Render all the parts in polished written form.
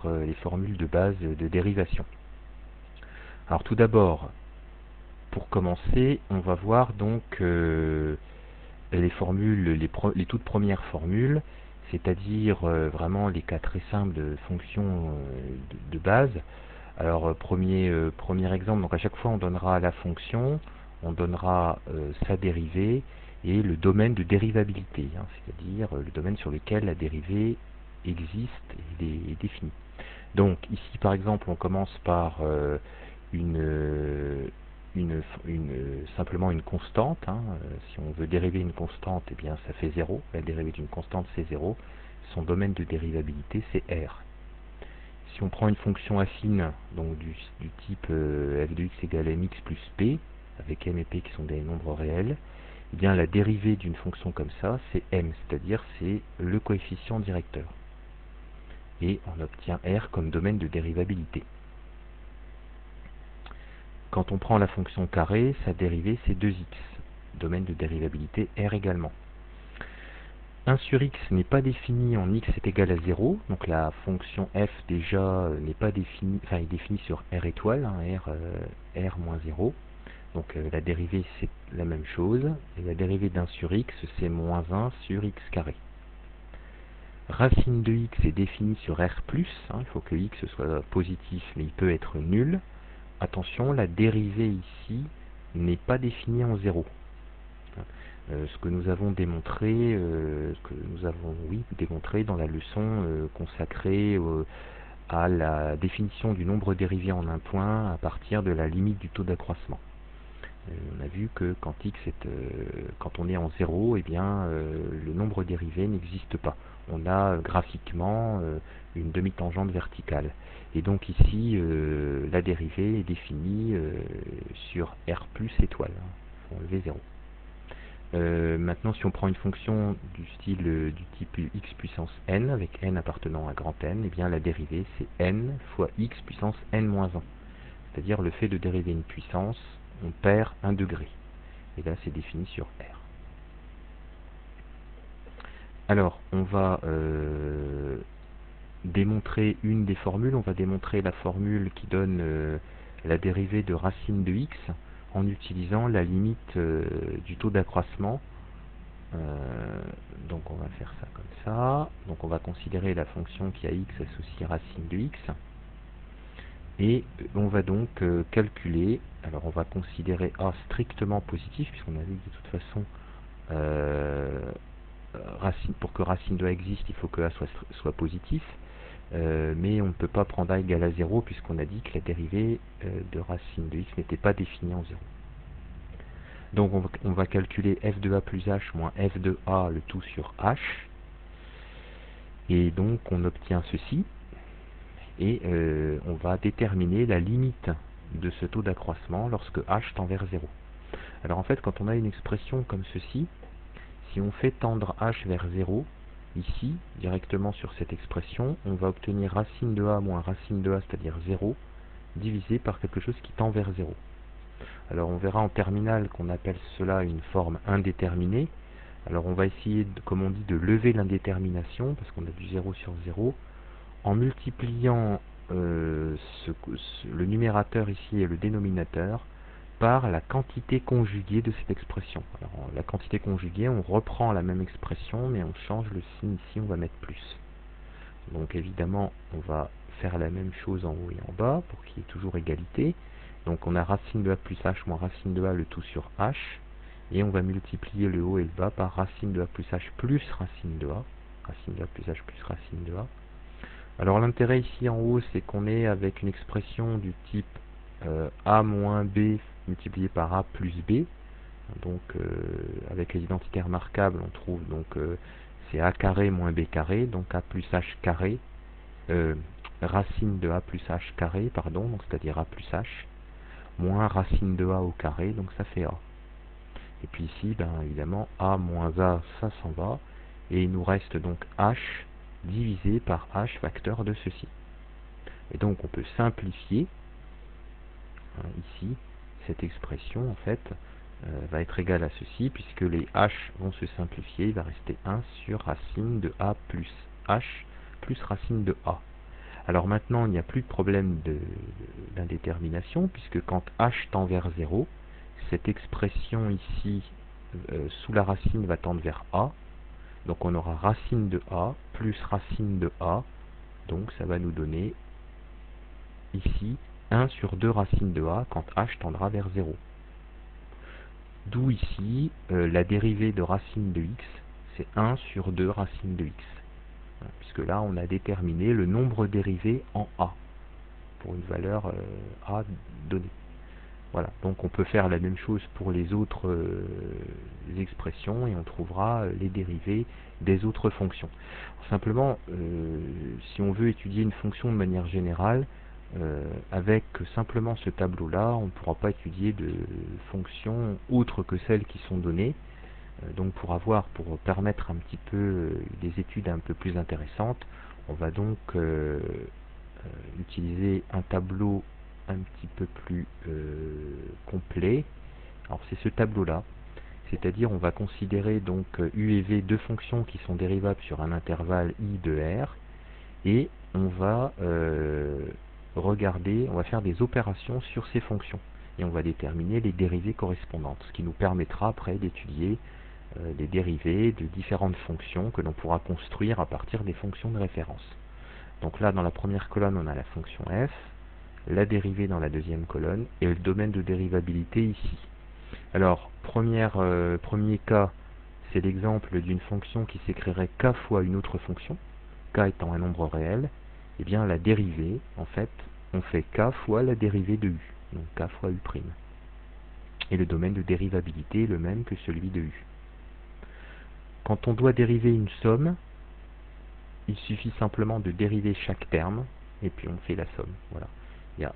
connaître les formules de base de dérivation. Alors tout d'abord, pour commencer, on va voir donc les formules, les toutes premières formules, c'est-à-dire vraiment les cas très simples de fonctions de base. Alors premier exemple, donc à chaque fois on donnera la fonction, on donnera sa dérivée et le domaine de dérivabilité, hein, c'est-à-dire le domaine sur lequel la dérivée existe et est définie. Donc ici par exemple on commence par simplement une constante, hein. Si on veut dériver une constante, eh bien ça fait 0, la dérivée d'une constante c'est 0, son domaine de dérivabilité c'est R. Si on prend une fonction affine, donc du type f de x égale mx plus p, avec m et p qui sont des nombres réels, eh bien la dérivée d'une fonction comme ça c'est m, c'est-à-dire c'est le coefficient directeur. Et on obtient R comme domaine de dérivabilité. Quand on prend la fonction carré, sa dérivée c'est 2x, domaine de dérivabilité R également. 1 sur x n'est pas défini en x est égal à 0, donc la fonction f déjà n'est pas définie, enfin est définie sur R étoile, hein, R moins 0, donc la dérivée c'est la même chose, et la dérivée d'1 sur x c'est moins 1 sur x carré. Racine de x est définie sur R+, hein, il faut que x soit positif mais il peut être nul. Attention, la dérivée ici n'est pas définie en 0. Ce que nous avons démontré, démontré dans la leçon consacrée à la définition du nombre dérivé en un point à partir de la limite du taux d'accroissement. On a vu que quand on est en 0, eh bien, le nombre dérivé n'existe pas. On a graphiquement une demi-tangente verticale. Et donc ici, la dérivée est définie sur R plus étoile. Il faut enlever 0. Maintenant, si on prend une fonction du type x puissance n, avec n appartenant à grand N, eh bien la dérivée c'est n fois x puissance n moins 1. C'est-à-dire le fait de dériver une puissance, on perd 1 degré. Et là, c'est défini sur R. Alors, on va démontrer une des formules. On va démontrer la formule qui donne la dérivée de racine de x en utilisant la limite du taux d'accroissement. Donc, on va faire ça comme ça. Donc, on va considérer la fonction qui a x associée racine de x. Et on va donc calculer, alors on va considérer A strictement positif, puisqu'on a vu que de toute façon, pour que racine de A existe, il faut que A soit positif, mais on ne peut pas prendre A égale à 0, puisqu'on a dit que la dérivée de racine de x n'était pas définie en 0. Donc on va calculer f de A plus h moins f de A, le tout sur h, et donc on obtient ceci. Et on va déterminer la limite de ce taux d'accroissement lorsque h tend vers 0. Alors en fait, quand on a une expression comme ceci, si on fait tendre h vers 0, ici, directement sur cette expression, on va obtenir racine de a moins racine de a, c'est-à-dire 0, divisé par quelque chose qui tend vers 0. Alors on verra en terminale qu'on appelle cela une forme indéterminée. Alors on va essayer, comme on dit, de lever l'indétermination, parce qu'on a du 0 sur 0, en multipliant le numérateur ici et le dénominateur par la quantité conjuguée de cette expression. Alors, la quantité conjuguée, on reprend la même expression, mais on change le signe ici, on va mettre plus. Donc évidemment, on va faire la même chose en haut et en bas, pour qu'il y ait toujours égalité. Donc on a racine de a plus h moins racine de a, le tout sur h, et on va multiplier le haut et le bas par racine de a plus h plus racine de a, racine de a plus h plus racine de a. Alors l'intérêt ici en haut, c'est qu'on est avec une expression du type a moins b multiplié par a plus b. Donc avec les identités remarquables, on trouve donc c'est a carré moins b carré, donc a plus h carré, racine de a plus h carré, pardon, donc c'est-à-dire a plus h, moins racine de a au carré, donc ça fait a. Et puis ici, ben, évidemment, a moins a, ça s'en va, et il nous reste donc h divisé par h facteur de ceci. Et donc on peut simplifier, hein, ici, cette expression en fait va être égale à ceci, puisque les h vont se simplifier, il va rester 1 sur racine de a plus h plus racine de a. Alors maintenant, il n'y a plus de problème d'indétermination, puisque quand h tend vers 0, cette expression ici, sous la racine, va tendre vers a. Donc on aura racine de a plus racine de a. Donc ça va nous donner ici 1 sur 2 racine de a quand h tendra vers 0. D'où ici, la dérivée de racine de x, c'est 1 sur 2 racine de x. Voilà, puisque là, on a déterminé le nombre dérivé en a, pour une valeur a donnée. Voilà, donc on peut faire la même chose pour les autres expressions, et on trouvera les dérivées des autres fonctions. Simplement, si on veut étudier une fonction de manière générale, avec simplement ce tableau-là, on ne pourra pas étudier de fonctions autres que celles qui sont données. Donc pour permettre un petit peu des études un peu plus intéressantes, on va donc utiliser un tableau un petit peu plus complet. Alors c'est ce tableau-là, c'est-à-dire on va considérer donc u et v, deux fonctions qui sont dérivables sur un intervalle i de r, et on va on va faire des opérations sur ces fonctions, et on va déterminer les dérivées correspondantes, ce qui nous permettra après d'étudier les dérivées de différentes fonctions que l'on pourra construire à partir des fonctions de référence. Donc là, dans la première colonne, on a la fonction f, la dérivée dans la deuxième colonne, et le domaine de dérivabilité ici. Alors, premier cas, c'est l'exemple d'une fonction qui s'écrirait k fois une autre fonction, k étant un nombre réel. Et bien la dérivée, en fait, on fait k fois la dérivée de u, donc k fois u'. Et le domaine de dérivabilité est le même que celui de u. Quand on doit dériver une somme, il suffit simplement de dériver chaque terme, et puis on fait la somme. Voilà. Il n'y a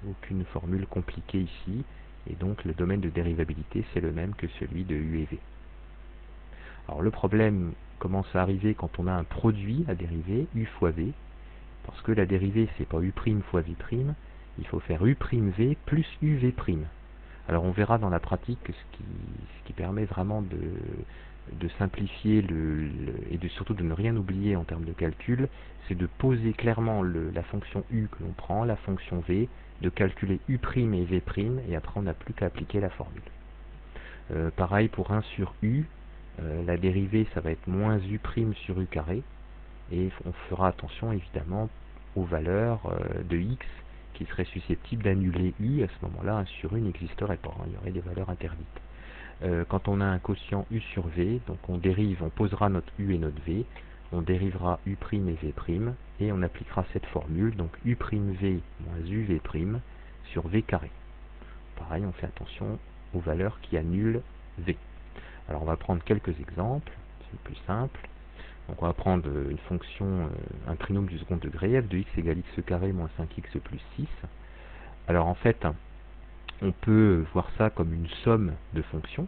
aucune formule compliquée ici, et donc le domaine de dérivabilité, c'est le même que celui de u et v. Alors le problème commence à arriver quand on a un produit à dériver, u fois v, parce que la dérivée, c'est pas u' fois v', il faut faire u' v plus uv'. Alors on verra dans la pratique que ce qui permet vraiment de simplifier et surtout de ne rien oublier en termes de calcul, c'est de poser clairement la fonction u que l'on prend, la fonction v, de calculer u' et v', et après on n'a plus qu'à appliquer la formule. Pareil pour 1 sur u, la dérivée ça va être moins u' sur u carré, et on fera attention évidemment aux valeurs de x qui seraient susceptibles d'annuler u. À ce moment-là, 1 sur u n'existerait pas, il y aurait des valeurs interdites. Quand on a un quotient u sur v, donc on posera notre u et notre v, on dérivera u' et v', et on appliquera cette formule, donc u' v moins uv' sur v carré. Pareil, on fait attention aux valeurs qui annulent v. Alors on va prendre quelques exemples, c'est le plus simple. Donc on va prendre une fonction, un trinôme du second degré, f de x égale x carré moins 5x plus 6. Alors en fait, on peut voir ça comme une somme de fonctions,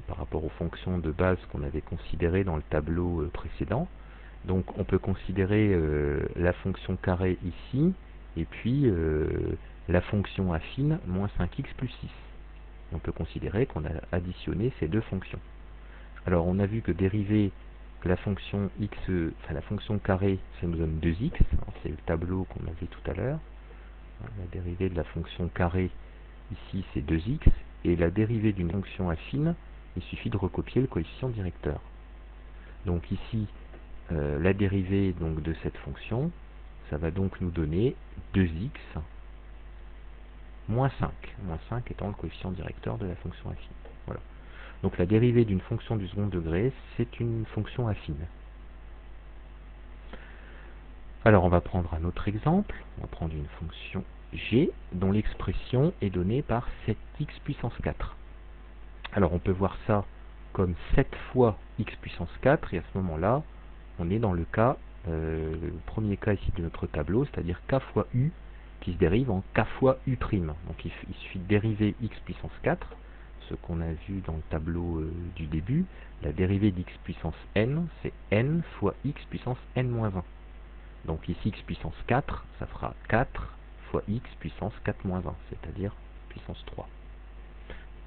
par rapport aux fonctions de base qu'on avait considérées dans le tableau précédent. Donc on peut considérer la fonction carré ici, et puis la fonction affine moins 5x plus 6. On peut considérer qu'on a additionné ces deux fonctions. Alors on a vu que dériver la fonction x, la fonction carré, ça nous donne 2x, c'est le tableau qu'on avait tout à l'heure. La dérivée de la fonction carré ici c'est 2x, et la dérivée d'une fonction affine, il suffit de recopier le coefficient directeur. Donc ici, la dérivée donc de cette fonction, ça va donc nous donner 2x moins 5, moins 5 étant le coefficient directeur de la fonction affine. Voilà. Donc la dérivée d'une fonction du second degré, c'est une fonction affine. Alors on va prendre un autre exemple, on va prendre une fonction g dont l'expression est donnée par 7x puissance 4. Alors on peut voir ça comme 7 fois x puissance 4, et à ce moment-là, on est dans le cas, le premier cas ici de notre tableau, c'est-à-dire k fois u qui se dérive en k fois u'. Donc il suffit de dériver x puissance 4, ce qu'on a vu dans le tableau du début. La dérivée d'x puissance n, c'est n fois x puissance n moins 1. Donc ici x puissance 4, ça fera 4 fois x puissance 4 moins 1, c'est-à-dire puissance 3.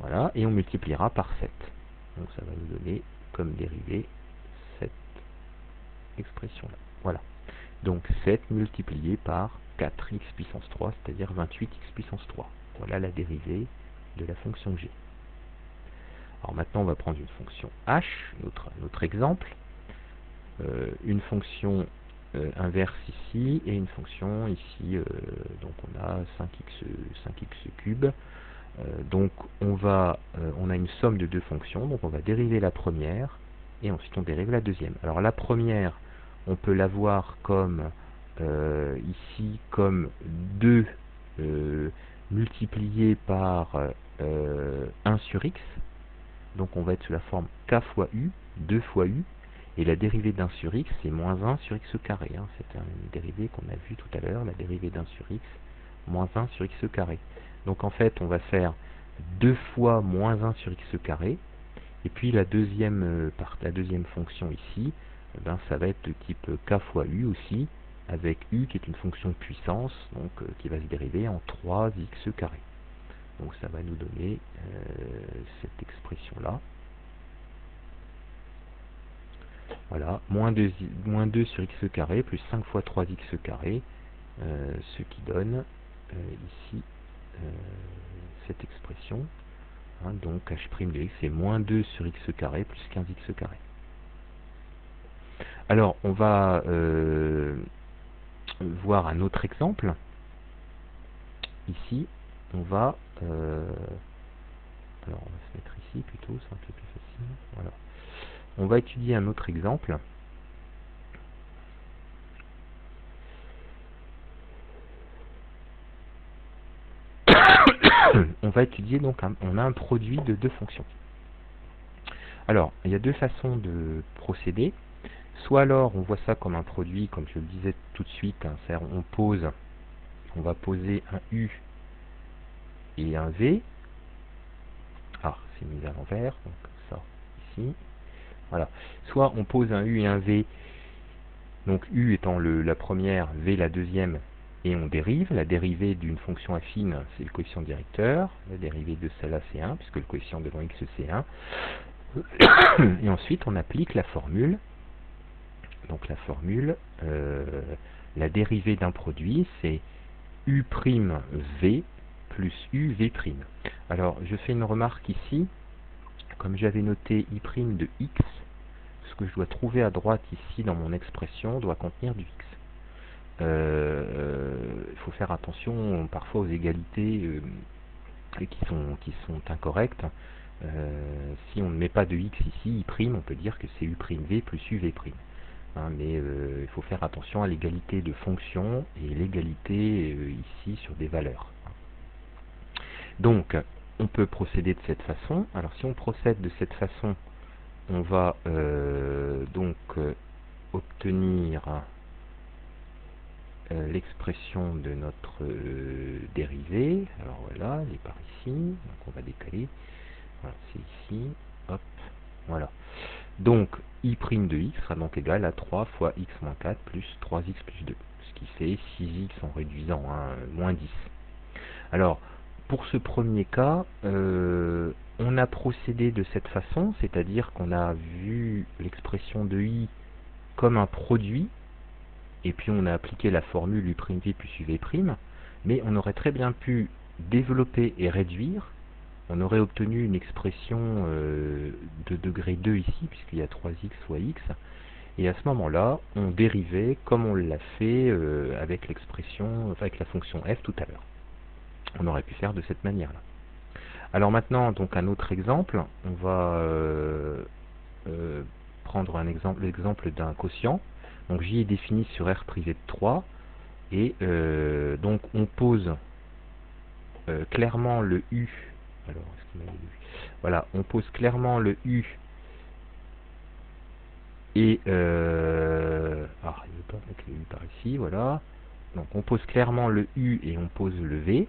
Voilà, et on multipliera par 7. Donc ça va nous donner comme dérivée cette expression-là. Voilà. Donc 7 multiplié par 4x puissance 3, c'est-à-dire 28x puissance 3. Voilà la dérivée de la fonction g. Alors maintenant, on va prendre une fonction h, notre exemple, une fonction inverse ici, et une fonction ici, donc on a 5x cube. Donc on a une somme de deux fonctions, donc on va dériver la première, et ensuite on dérive la deuxième. Alors la première, on peut la voir comme ici comme 2 multiplié par 1 sur x, donc on va être sous la forme k fois u, 2 fois u, et la dérivée d'1 sur x, c'est moins 1 sur x carré. Hein. C'est une dérivée qu'on a vue tout à l'heure, la dérivée d'1 sur x, moins 1 sur x carré. Donc en fait, on va faire 2 fois moins 1 sur x carré, et puis la deuxième fonction ici, ben, ça va être de type k fois u aussi, avec u qui est une fonction de puissance, donc qui va se dériver en 3x carré. Donc ça va nous donner cette expression-là. Voilà, moins 2 sur x carré plus 5 fois 3x carré, ce qui donne ici cette expression. Hein, donc h' de x c'est moins 2 sur x carré plus 15x carré. Alors, on va voir un autre exemple. Ici, on va... alors, on va se mettre ici plutôt, c'est un peu plus facile. Voilà. On va étudier un autre exemple. On va étudier donc, on a un produit de deux fonctions. Alors, il y a deux façons de procéder. Soit alors, on voit ça comme un produit, comme je le disais tout de suite, hein, c'est-à-dire on va poser un U et un V. Ah, c'est mis à l'envers, donc ça, ici. Voilà. Soit on pose un U et un V, donc U étant la première, V la deuxième, et on dérive. La dérivée d'une fonction affine, c'est le coefficient directeur. La dérivée de celle-là, c'est 1, puisque le coefficient devant x, c'est 1. Et ensuite, on applique la formule. Donc la formule, la dérivée d'un produit, c'est U' V plus U V'. Alors, je fais une remarque ici. Comme j'avais noté I' de x, ce que je dois trouver à droite ici dans mon expression doit contenir du x. Il faut faire attention parfois aux égalités qui sont incorrectes. Si on ne met pas de x ici, I', on peut dire que c'est U'V plus UV'. Hein, mais il faut faire attention à l'égalité de fonctions et l'égalité ici sur des valeurs. Donc, on peut procéder de cette façon. Alors, si on procède de cette façon, on va obtenir l'expression de notre dérivée. Alors voilà, elle est par ici, donc on va décaler. Voilà, c'est ici, hop, voilà. Donc, I' de x sera donc égal à 3 fois x moins 4 plus 3x plus 2, ce qui fait 6x en réduisant, hein, moins 10. Alors, pour ce premier cas, on a procédé de cette façon, c'est-à-dire qu'on a vu l'expression de i comme un produit, et puis on a appliqué la formule U'V plus UV', mais on aurait très bien pu développer et réduire. On aurait obtenu une expression de degré 2 ici, puisqu'il y a 3x fois x, et à ce moment-là, on dérivait comme on l'a fait avec l'expression, avec la fonction f tout à l'heure. On aurait pu faire de cette manière-là. Alors maintenant, donc un autre exemple, on va prendre l'exemple d'un quotient. Donc J est défini sur R privé de 3, et donc on pose clairement le U. Alors, est-ce qu'il m'a dit U? Voilà, on pose clairement le U et il ne veut pas mettre le U par ici, voilà. Donc on pose clairement le U et on pose le V.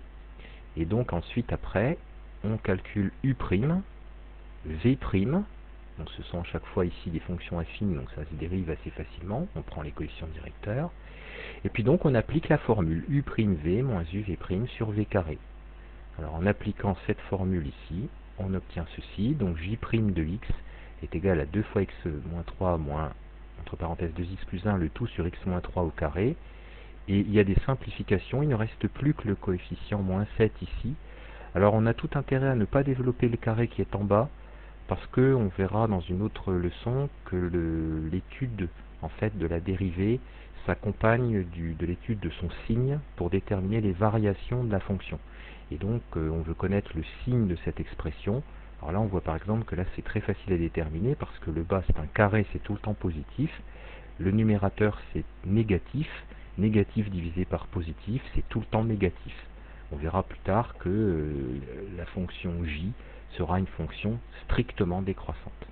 Et donc ensuite après, on calcule U', V'. Donc ce sont à chaque fois ici des fonctions affines, donc ça se dérive assez facilement. On prend les coefficients directeurs. Et puis donc on applique la formule U'V moins UV' sur V carré. Alors en appliquant cette formule ici, on obtient ceci. Donc J' de x est égal à 2 fois x moins 3 moins entre parenthèses 2x plus 1, le tout sur x moins 3 au carré. Et il y a des simplifications, il ne reste plus que le coefficient moins 7 ici. Alors on a tout intérêt à ne pas développer le carré qui est en bas, parce que on verra dans une autre leçon que l'étude en fait de la dérivée s'accompagne de l'étude de son signe pour déterminer les variations de la fonction. Et donc on veut connaître le signe de cette expression. Alors là on voit par exemple que là c'est très facile à déterminer parce que le bas c'est un carré, c'est tout le temps positif. Le numérateur c'est négatif, négatif divisé par positif, c'est tout le temps négatif. On verra plus tard que la fonction j sera une fonction strictement décroissante.